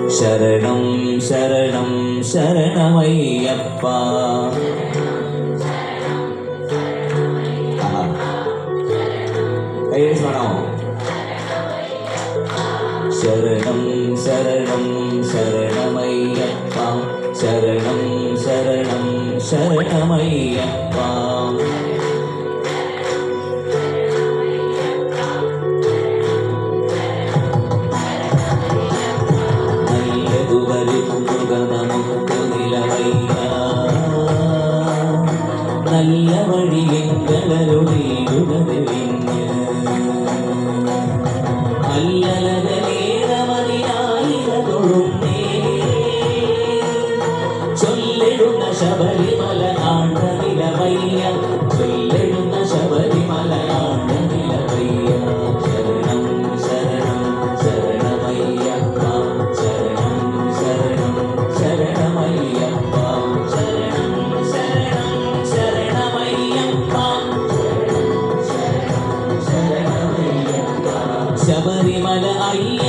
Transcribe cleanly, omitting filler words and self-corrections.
ശരണം ശരണം ശരണമയ്യപ്പ. ശരണം ശരണം ശരണമയ്യപ്പ. ശരണം ശരണം ശരണമയ്യപ്പ. നല്ലതു വരുത്തുക നമുക്ക് നിലവയ്യ. നല്ല വഴിയെങ്കലരുടേടുന്നത് പിന്നെ ചൊല്ലിടുന്ന ശബരിമല ആണ്ട നിലവയ്യ. ചൊല്ലിടുന്ന ശബരിമല ആണ്ട നിലവയ്യ. ശരണം ശരണം ശരണമയ്യപ്പ. ശരണം ശരണം ശരണമയ്യപ്പ. ശരണം ശരണം ശരണമയ്യപ്പ. ശരണം ശരണമയ്യപ്പ. ശബരിമല അയ്യ